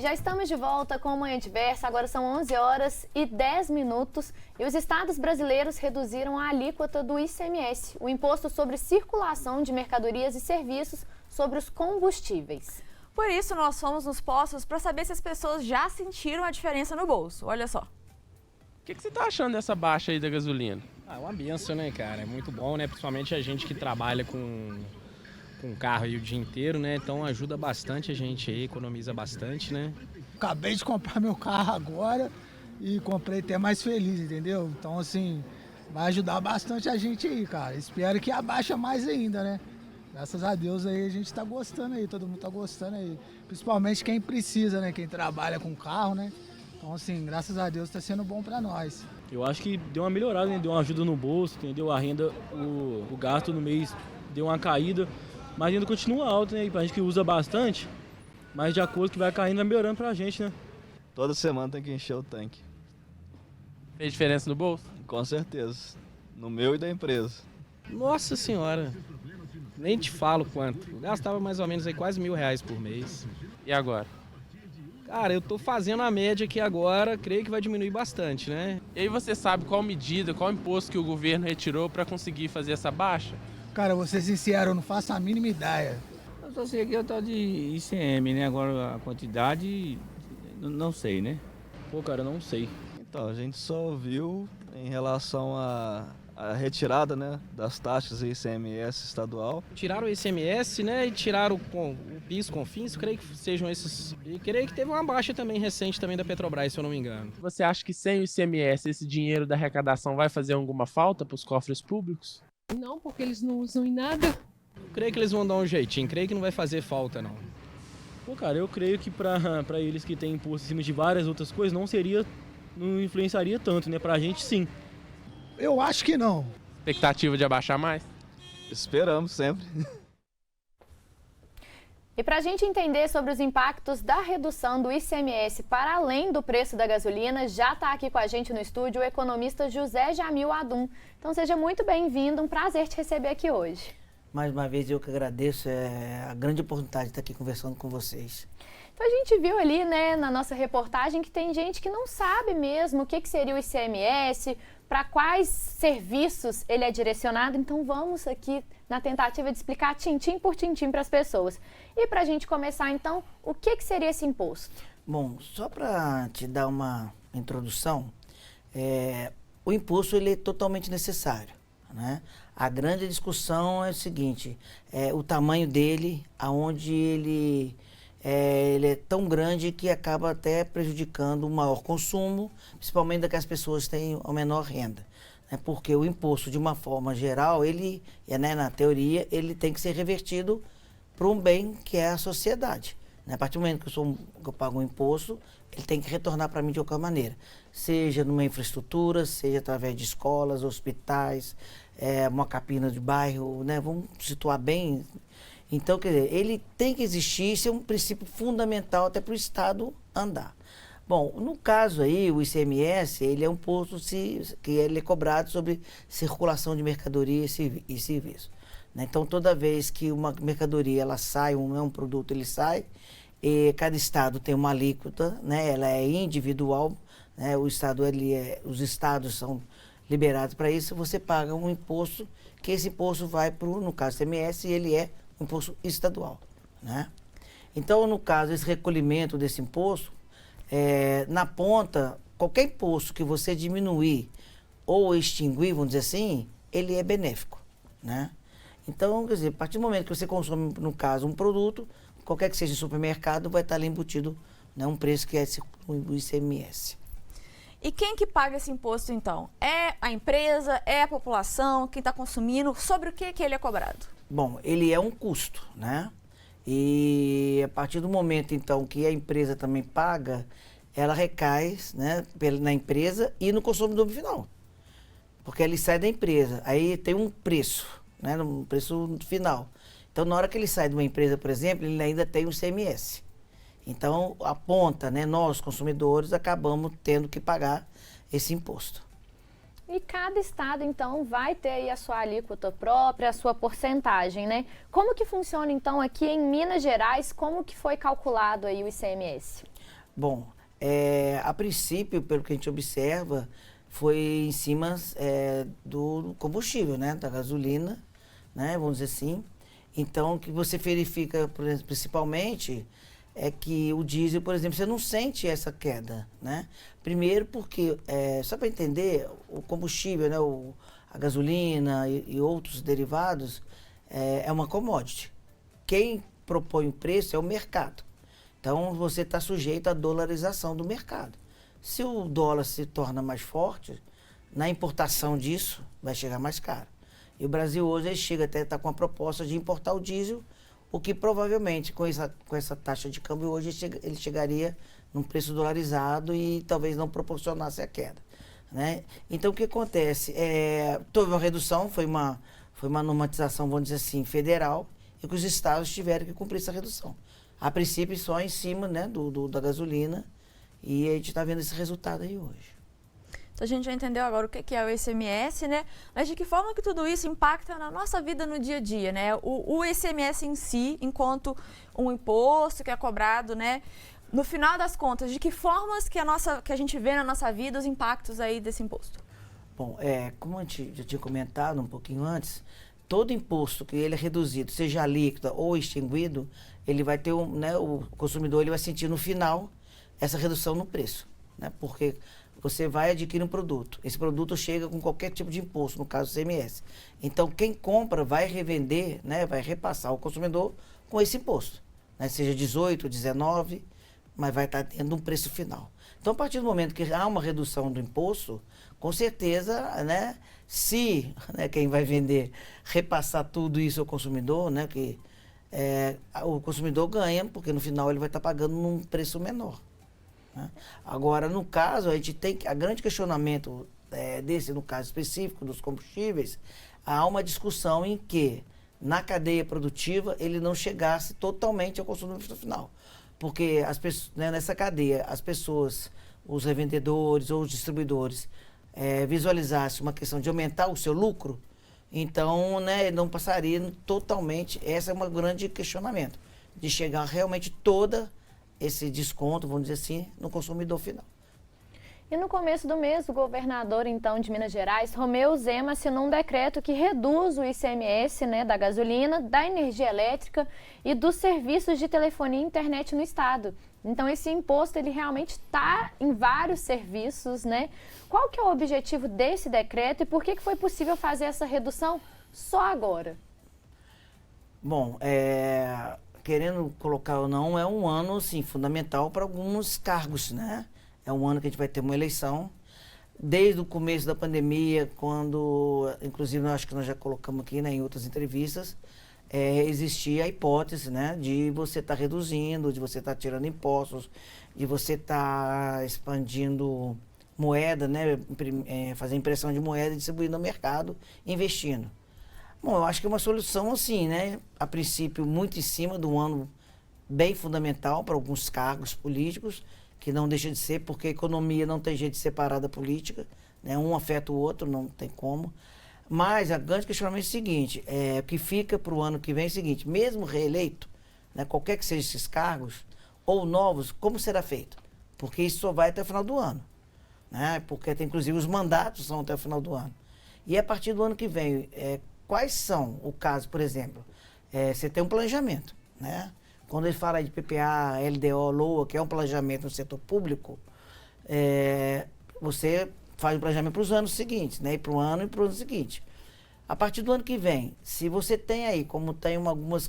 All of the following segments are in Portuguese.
já estamos de volta com o Manhã Diversa. Agora são 11 horas e 10 minutos e os estados brasileiros reduziram a alíquota do ICMS, o Imposto sobre Circulação de Mercadorias e Serviços sobre os Combustíveis. Por isso, nós fomos nos postos para saber se as pessoas já sentiram a diferença no bolso. Olha só. O que você tá achando dessa baixa aí da gasolina? É uma benção, né, cara? É muito bom, né? Principalmente a gente que trabalha com carro aí o dia inteiro, né? Então ajuda bastante a gente aí, economiza bastante, né? Acabei de comprar meu carro agora e comprei até mais feliz, entendeu? Então, assim, vai ajudar bastante a gente aí, cara. Espero que abaixa mais ainda, né? Graças a Deus aí a gente tá gostando aí, todo mundo tá gostando aí. Principalmente quem precisa, né? Quem trabalha com carro, né? Então, assim, graças a Deus tá sendo bom pra nós. Eu acho que deu uma melhorada, né? Deu uma ajuda no bolso, entendeu? A renda, o gasto no mês deu uma caída, mas ainda continua alto, né? E pra gente que usa bastante, mas de acordo que vai caindo, vai melhorando pra gente, né? Toda semana tem que encher o tanque. Fez diferença no bolso? Com certeza. No meu e da empresa. Nossa senhora, nem te falo quanto. Eu gastava mais ou menos aí quase R$1.000 por mês. E agora? Cara, eu tô fazendo a média aqui agora, creio que vai diminuir bastante, né? E aí você sabe qual medida, qual imposto que o governo retirou para conseguir fazer essa baixa? Cara, vou ser sincero, eu não faço a mínima ideia. Eu só sei que eu tô de ICM, né? Agora a quantidade, não sei, né? Pô, cara, eu não sei. Então, a gente só viu em relação à retirada, né, das taxas ICMS estadual. Tiraram o ICMS, né? E tiraram o PIS, COFINS, creio que sejam esses. E creio que teve uma baixa também recente também da Petrobras, se eu não me engano. Você acha que sem o ICMS esse dinheiro da arrecadação vai fazer alguma falta para os cofres públicos? Não, porque eles não usam em nada. Creio que eles vão dar um jeitinho, creio que não vai fazer falta, não. Pô, cara, eu creio que pra eles que têm imposto em cima de várias outras coisas, não influenciaria tanto, né? Pra gente, sim. Eu acho que não. Expectativa de abaixar mais? Esperamos sempre. E para a gente entender sobre os impactos da redução do ICMS para além do preço da gasolina, já está aqui com a gente no estúdio o economista José Jamil Adum. Então seja muito bem-vindo, um prazer te receber aqui hoje. Mais uma vez eu que agradeço, é a grande oportunidade de estar aqui conversando com vocês. Então a gente viu ali, né, na nossa reportagem que tem gente que não sabe mesmo o que seria o ICMS, para quais serviços ele é direcionado. Então vamos aqui na tentativa de explicar tintim por tintim para as pessoas. E para a gente começar então, o que seria esse imposto? Bom, só para te dar uma introdução, o imposto ele é totalmente necessário, né? A grande discussão é o seguinte, o tamanho dele, aonde ele é tão grande que acaba até prejudicando o maior consumo, principalmente daquelas pessoas que têm a menor renda. Né? Porque o imposto, de uma forma geral, ele, né, na teoria, ele tem que ser revertido para um bem que é a sociedade. Né? A partir do momento que eu pago um imposto, ele tem que retornar para mim de qualquer maneira. Seja numa infraestrutura, seja através de escolas, hospitais, uma capina de bairro, né? Vamos situar bem. Então, quer dizer, ele tem que existir, isso é um princípio fundamental até para o Estado andar. Bom, no caso aí, o ICMS, ele é um imposto que ele é cobrado sobre circulação de mercadoria e serviço. Né? Então, toda vez que uma mercadoria ela sai, um produto ele sai, e cada Estado tem uma alíquota, né? Ela é individual, né? Os Estados são liberados para isso, você paga um imposto, que esse imposto vai para, no caso do ICMS, ele é imposto estadual, né? Então, no caso, esse recolhimento desse imposto, na ponta, qualquer imposto que você diminuir ou extinguir, vamos dizer assim, ele é benéfico, né? Então, quer dizer, a partir do momento que você consome, no caso, um produto, qualquer que seja em supermercado, vai estar ali embutido, né, um preço que é o ICMS. E quem que paga esse imposto, então? É a empresa, é a população, quem está consumindo? Sobre o que ele é cobrado? Bom, ele é um custo, né? E a partir do momento, então, que a empresa também paga, ela recai, né, na empresa e no consumidor final. Porque ele sai da empresa, aí tem um preço, né, um preço final. Então, na hora que ele sai de uma empresa, por exemplo, ele ainda tem o ICMS. Então, a ponta, né, nós, consumidores, acabamos tendo que pagar esse imposto. E cada estado, então, vai ter aí a sua alíquota própria, a sua porcentagem, né? Como que funciona, então, aqui em Minas Gerais, como que foi calculado aí o ICMS? Bom, a princípio, pelo que a gente observa, foi em cima do combustível, né? Da gasolina, né? Vamos dizer assim. Então, o que você verifica, por exemplo, principalmente, é que o diesel, por exemplo, você não sente essa queda, né? Primeiro porque, só para entender, o combustível, né? A gasolina e outros derivados, é uma commodity. Quem propõe o preço é o mercado. Então, você está sujeito à dolarização do mercado. Se o dólar se torna mais forte, na importação disso, vai chegar mais caro. E o Brasil hoje ele chega até estar com a proposta de importar o diesel, o que provavelmente com essa taxa de câmbio hoje ele chegaria num preço dolarizado e talvez não proporcionasse a queda, né? Então o que acontece? Teve uma redução, foi uma normatização, vamos dizer assim, federal, e que os estados tiveram que cumprir essa redução. A princípio só em cima, né, da gasolina, e a gente está vendo esse resultado aí hoje. Então a gente já entendeu agora o que é o ICMS, né? Mas de que forma que tudo isso impacta na nossa vida no dia a dia, né? O ICMS em si, enquanto um imposto que é cobrado, né? No final das contas, de que formas que a gente vê na nossa vida os impactos aí desse imposto? Bom, como a gente já tinha comentado um pouquinho antes, todo imposto que ele é reduzido, seja líquido ou extinguido, ele vai ter, né, o consumidor ele vai sentir no final essa redução no preço, né? Porque você vai adquirir um produto. Esse produto chega com qualquer tipo de imposto, no caso do ICMS. Então, quem compra vai revender, né, vai repassar ao consumidor com esse imposto, né? Seja 18, 19, mas vai estar tendo um preço final. Então, a partir do momento que há uma redução do imposto, com certeza, né, se, né, quem vai vender repassar tudo isso ao consumidor, né, que o consumidor ganha, porque no final ele vai estar pagando num preço menor, né? Agora, no caso, a gente tem a grande questionamento no caso específico dos combustíveis, há uma discussão em que, na cadeia produtiva, ele não chegasse totalmente ao consumidor final. Porque as pessoas, né, nessa cadeia, as pessoas, os revendedores ou os distribuidores, visualizassem uma questão de aumentar o seu lucro, então, né, não passaria totalmente, esse é um grande questionamento, de chegar realmente toda esse desconto, vamos dizer assim, no consumidor final. E no começo do mês, o governador, então, de Minas Gerais, Romeu Zema, assinou um decreto que reduz o ICMS, né, da gasolina, da energia elétrica e dos serviços de telefonia e internet no estado. Então, esse imposto, ele realmente está em vários serviços, né? Qual que é o objetivo desse decreto e por que foi possível fazer essa redução só agora? Bom, querendo colocar ou não, é um ano, assim, fundamental para alguns cargos, né? É um ano que a gente vai ter uma eleição. Desde o começo da pandemia, quando, inclusive, eu acho que nós já colocamos aqui, né, em outras entrevistas, existia a hipótese, né, de você estar reduzindo, de você estar tirando impostos, de você estar expandindo moeda, né, fazer impressão de moeda e distribuir no mercado, investindo. Bom, eu acho que é uma solução assim, né, a princípio muito em cima de um ano bem fundamental para alguns cargos políticos, que não deixa de ser, porque a economia não tem jeito de separar da política, né? Um afeta o outro, não tem como. Mas a grande questionamento é o seguinte, o que fica para o ano que vem é o seguinte, mesmo reeleito, né, qualquer que sejam esses cargos, ou novos, como será feito? Porque isso só vai até o final do ano, né? Porque tem, inclusive os mandatos são até o final do ano. E a partir do ano que vem, quais são o caso, por exemplo, você tem um planejamento, né? Quando ele fala de PPA, LDO, LOA, que é um planejamento no setor público, você faz um planejamento para os anos seguintes, né? E para o ano e para o ano seguinte. A partir do ano que vem, se você tem aí, como tem algumas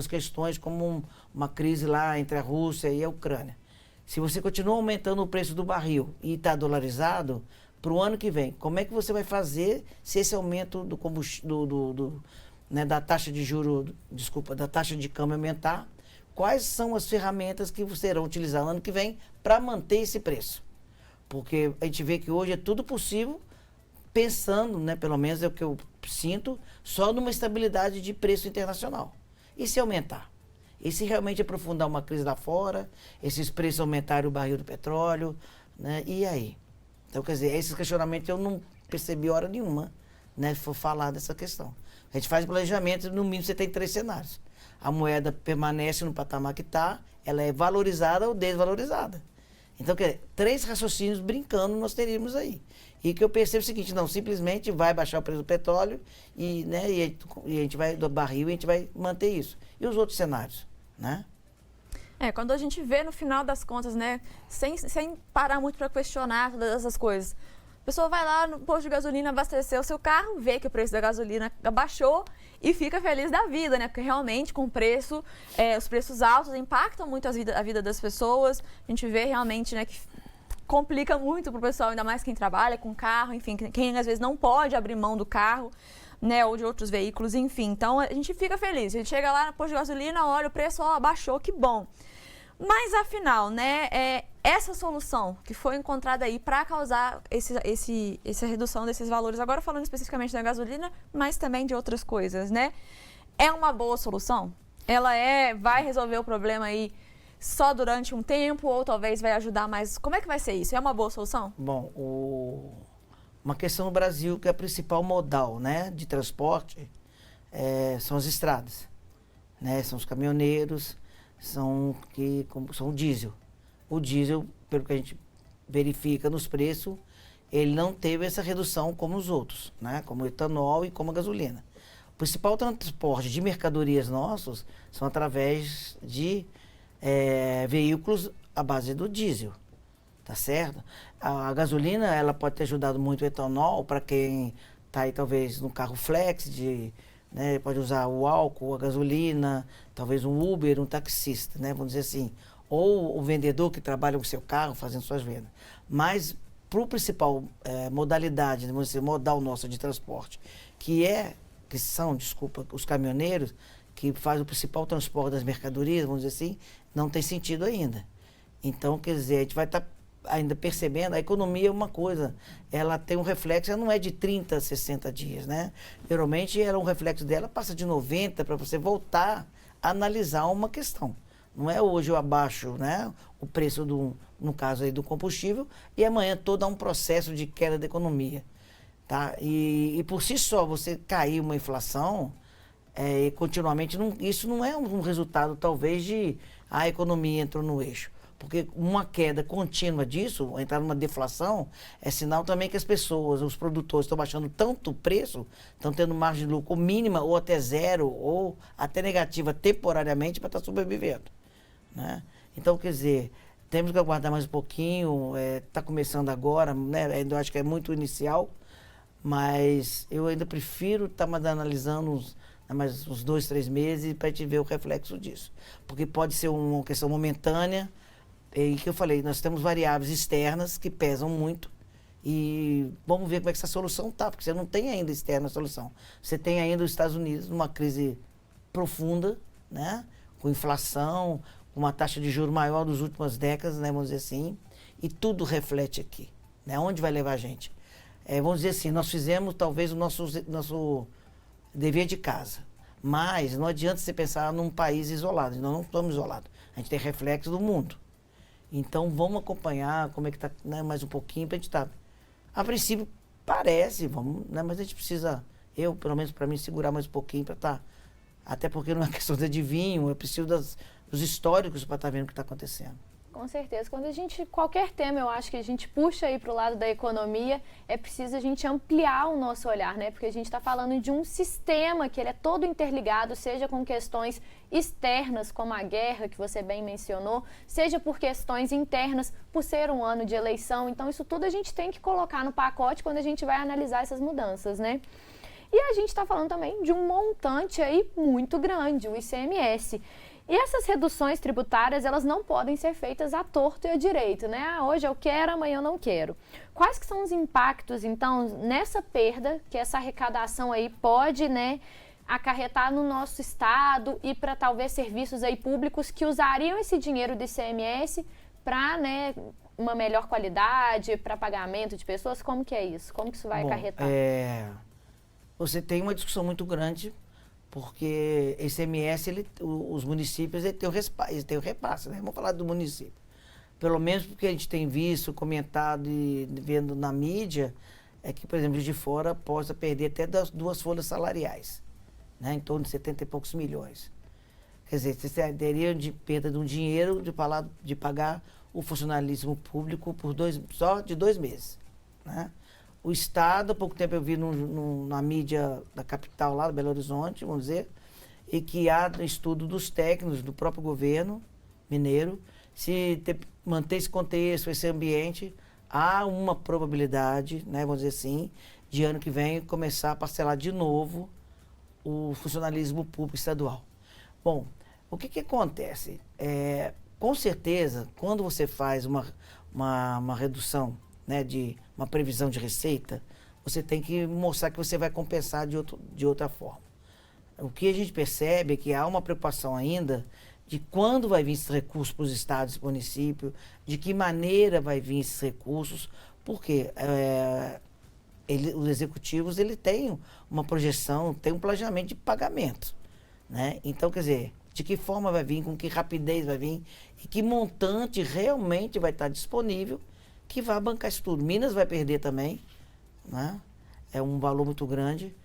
questões, como uma crise lá entre a Rússia e a Ucrânia, se você continua aumentando o preço do barril e está dolarizado, para o ano que vem, como é que você vai fazer se esse aumento do combustível, né, da taxa de juros, da taxa de câmbio aumentar? Quais são as ferramentas que serão utilizadas no ano que vem para manter esse preço? Porque a gente vê que hoje é tudo possível pensando, né, pelo menos é o que eu sinto, só numa estabilidade de preço internacional. E se aumentar? E se realmente aprofundar uma crise lá fora, esses preços aumentarem o barril do petróleo, né? E aí? Então, quer dizer, esses questionamentos eu não percebi hora nenhuma, né, for falar dessa questão. A gente faz planejamento, no mínimo você tem 3 cenários. a moeda permanece no patamar que está, ela é valorizada ou desvalorizada. Então, quer dizer, 3 raciocínios brincando nós teríamos aí. E que eu percebo o seguinte, não, simplesmente vai baixar o preço do petróleo e, né, e a gente vai, do barril, e a gente vai manter isso. E os outros cenários, né? Quando a gente vê no final das contas, né, sem parar muito para questionar todas essas coisas, a pessoa vai lá no posto de gasolina abastecer o seu carro, vê que o preço da gasolina abaixou e fica feliz da vida, né? Porque realmente com o preço, os preços altos impactam muito a vida das pessoas. A gente vê realmente, né, que complica muito para o pessoal, ainda mais quem trabalha com carro, enfim, quem às vezes não pode abrir mão do carro, né, ou de outros veículos, enfim. Então a gente fica feliz. A gente chega lá no posto de gasolina, olha, o preço abaixou, que bom. Mas afinal, né, essa solução que foi encontrada aí para causar essa redução desses valores, agora falando especificamente da gasolina, mas também de outras coisas, né? É uma boa solução? Ela vai resolver o problema aí só durante um tempo ou talvez vai ajudar mais? Como é que vai ser isso? É uma boa solução? Bom, uma questão no Brasil que é a principal modal, né, de transporte são as estradas, né? São os caminhoneiros, são o diesel. O diesel, pelo que a gente verifica nos preços, ele não teve essa redução como os outros, né? Como o etanol e como a gasolina. O principal transporte de mercadorias nossos são através de veículos à base do diesel, tá certo? A gasolina, ela pode ter ajudado muito o etanol para quem está aí talvez no carro flex, né, pode usar o álcool, a gasolina, talvez um Uber, um taxista, né, vamos dizer assim, ou o vendedor que trabalha com o seu carro fazendo suas vendas. Mas para o principal modalidade, vamos dizer, modal nosso de transporte, que são, os caminhoneiros, que fazem o principal transporte das mercadorias, vamos dizer assim, não tem sentido ainda. Então, quer dizer, a gente vai estar ainda percebendo, a economia é uma coisa, ela tem um reflexo, ela não é de 30 a 60 dias, né? Geralmente, um reflexo dela passa de 90 para você voltar a analisar uma questão. Não é hoje eu abaixo, né, o preço, no caso aí do combustível, e amanhã todo um processo de queda da economia. Tá? E por si só, você cair uma inflação continuamente, isso não é um resultado, talvez, de a economia entrou no eixo. Porque uma queda contínua disso, entrar numa deflação, é sinal também que as pessoas, os produtores estão baixando tanto o preço, estão tendo margem de lucro mínima ou até zero, ou até negativa temporariamente para estar sobrevivendo. Né? Então, quer dizer, temos que aguardar mais um pouquinho, está começando agora, né? Ainda acho que é muito inicial, mas eu ainda prefiro estar analisando mais uns 2, 3 meses para a gente ver o reflexo disso. Porque pode ser uma questão momentânea, e que eu falei, nós temos variáveis externas que pesam muito e vamos ver como é que essa solução está, porque você não tem ainda externa solução. Você tem ainda os Estados Unidos numa crise profunda, né? Com inflação, uma taxa de juros maior das últimas décadas, né? Vamos dizer assim, e tudo reflete aqui. Né? Onde vai levar a gente? Vamos dizer assim, nós fizemos talvez o nosso dever de casa, mas não adianta você pensar num país isolado, nós não estamos isolados, a gente tem reflexo do mundo. Então, vamos acompanhar como é que está, né, mais um pouquinho para a gente estar. A princípio, parece, né, mas a gente precisa, pelo menos para mim, segurar mais um pouquinho para estar. Até porque não é questão de adivinho, eu preciso dos históricos para estar vendo o que está acontecendo. Com certeza. Qualquer tema, eu acho que a gente puxa aí para o lado da economia, é preciso a gente ampliar o nosso olhar, né? Porque a gente está falando de um sistema que ele é todo interligado, seja com questões externas, como a guerra, que você bem mencionou, seja por questões internas, por ser um ano de eleição. Então, isso tudo a gente tem que colocar no pacote quando a gente vai analisar essas mudanças, né? E a gente está falando também de um montante aí muito grande, o ICMS. E essas reduções tributárias, elas não podem ser feitas à torto e à direito, né? Hoje eu quero, amanhã eu não quero. Quais que são os impactos, então, nessa perda que essa arrecadação aí pode, né, acarretar no nosso estado e para talvez serviços aí públicos que usariam esse dinheiro do ICMS para, né, uma melhor qualidade, para pagamento de pessoas? Como que é isso? Como que isso vai acarretar? Você tem uma discussão muito grande, porque ICMS, os municípios têm o repasse, né? Vamos falar do município. Pelo menos porque a gente tem visto, comentado e vendo na mídia, que, por exemplo, de fora possa perder até 2 folhas salariais, né? Em torno de 70 e poucos milhões. Quer dizer, você teria de perda de um dinheiro de pagar o funcionalismo público só de 2 meses. Né? O Estado, há pouco tempo eu vi na mídia da capital lá, do Belo Horizonte, vamos dizer, e que há estudo dos técnicos do próprio governo mineiro, se manter esse contexto, esse ambiente, há uma probabilidade, né, vamos dizer assim, de ano que vem começar a parcelar de novo o funcionalismo público estadual. Bom, o que acontece? Com certeza, quando você faz uma redução, né, de uma previsão de receita, você tem que mostrar que você vai compensar de outra forma. O que a gente percebe é que há uma preocupação ainda de quando vai vir esses recursos para os estados e municípios, de que maneira vai vir esses recursos, porque os executivos têm uma projeção, tem um planejamento de pagamento. Né? Então, quer dizer, de que forma vai vir, com que rapidez vai vir e que montante realmente vai estar disponível que vai bancar isso tudo. Minas vai perder também, né? É um valor muito grande.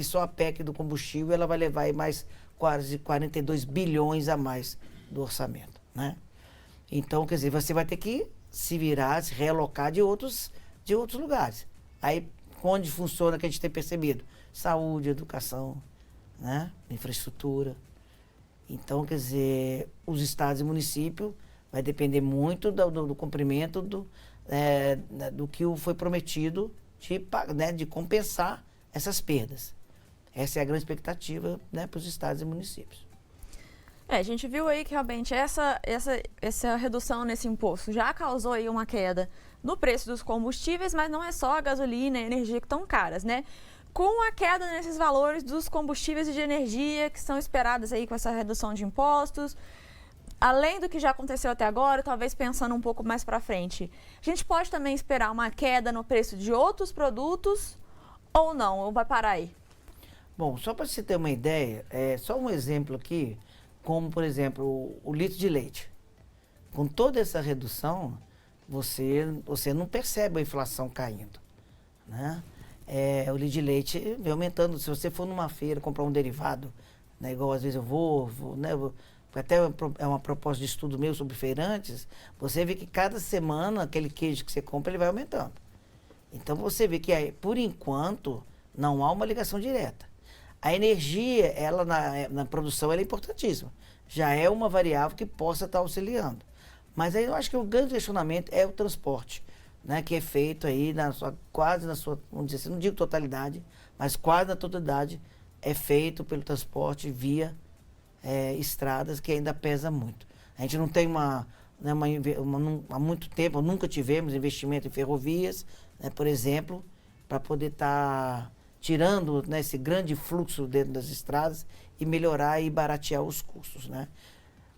Só a PEC do combustível, ela vai levar aí mais quase 42 bilhões a mais do orçamento, né? Então, quer dizer, você vai ter que se virar, se realocar de outros lugares. Aí, onde funciona, que a gente tem percebido? Saúde, educação, né? Infraestrutura. Então, quer dizer, os estados e municípios vai depender muito do cumprimento do que foi prometido de compensar essas perdas. Essa é a grande expectativa, né, para os estados e municípios. A gente viu aí que realmente essa redução nesse imposto já causou aí uma queda no preço dos combustíveis, mas não é só a gasolina e a energia que estão caras, né? Com a queda nesses valores dos combustíveis e de energia que são esperadas aí com essa redução de impostos, além do que já aconteceu até agora, talvez pensando um pouco mais para frente, a gente pode também esperar uma queda no preço de outros produtos ou não? Ou vai parar aí? Bom, só para você ter uma ideia, só um exemplo aqui, como, por exemplo, o litro de leite. Com toda essa redução, você não percebe a inflação caindo, né? O litro de leite vem aumentando. Se você for numa feira comprar um derivado, né, igual às vezes eu vou né, até é uma proposta de estudo meu sobre feirantes, você vê que cada semana aquele queijo que você compra, ele vai aumentando. Então você vê que, por enquanto, não há uma ligação direta. A energia, ela na produção, ela é importantíssima. Já é uma variável que possa estar auxiliando. Mas aí eu acho que o grande questionamento é o transporte, né, que é feito aí quase na sua, vamos dizer assim, não digo totalidade, mas quase na totalidade é feito pelo transporte via estradas, que ainda pesa muito. A gente não tem há muito tempo, nunca tivemos investimento em ferrovias, né, por exemplo, para poder estar tirando, né, esse grande fluxo dentro das estradas e melhorar e baratear os custos, né?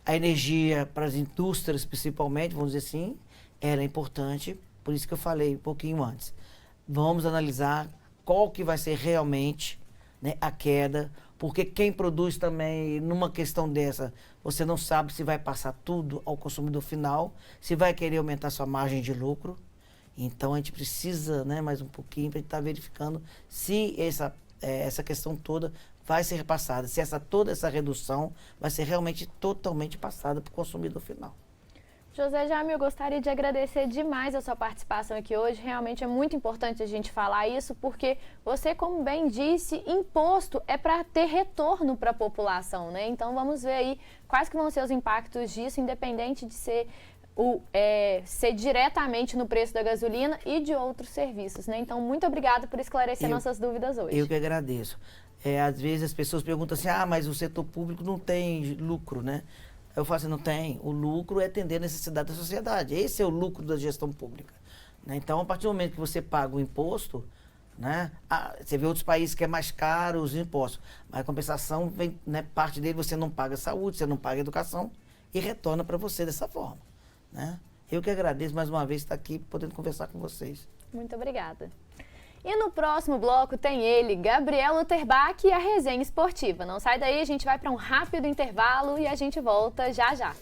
A energia para as indústrias, principalmente, vamos dizer assim, ela é importante, por isso que eu falei um pouquinho antes. Vamos analisar qual que vai ser realmente, né, a queda, porque quem produz também, numa questão dessa, você não sabe se vai passar tudo ao consumidor final, se vai querer aumentar sua margem de lucro. Então, a gente precisa, né, mais um pouquinho para a gente estar verificando se essa questão toda vai ser repassada, se toda essa redução vai ser realmente totalmente passada para o consumidor final. José Jamil, eu gostaria de agradecer demais a sua participação aqui hoje. Realmente é muito importante a gente falar isso, porque você, como bem disse, imposto é para ter retorno para a população, né? Então, vamos ver aí quais que vão ser os impactos disso, independente de ser diretamente no preço da gasolina e de outros serviços, né? Então, muito obrigada por esclarecer nossas dúvidas hoje. Eu que agradeço. Às vezes as pessoas perguntam assim, mas o setor público não tem lucro, né? Eu falo assim, não tem. O lucro é atender a necessidade da sociedade. Esse é o lucro da gestão pública, né? Então, a partir do momento que você paga o imposto, né? Você vê outros países que é mais caro os impostos, mas a compensação vem, né, parte dele você não paga saúde, você não paga educação e retorna para você dessa forma, né? Eu que agradeço mais uma vez estar aqui podendo conversar com vocês. Muito obrigada. E no próximo bloco tem ele, Gabriel Luterbach, e a resenha esportiva. Não sai daí, a gente vai para um rápido intervalo e a gente volta já já.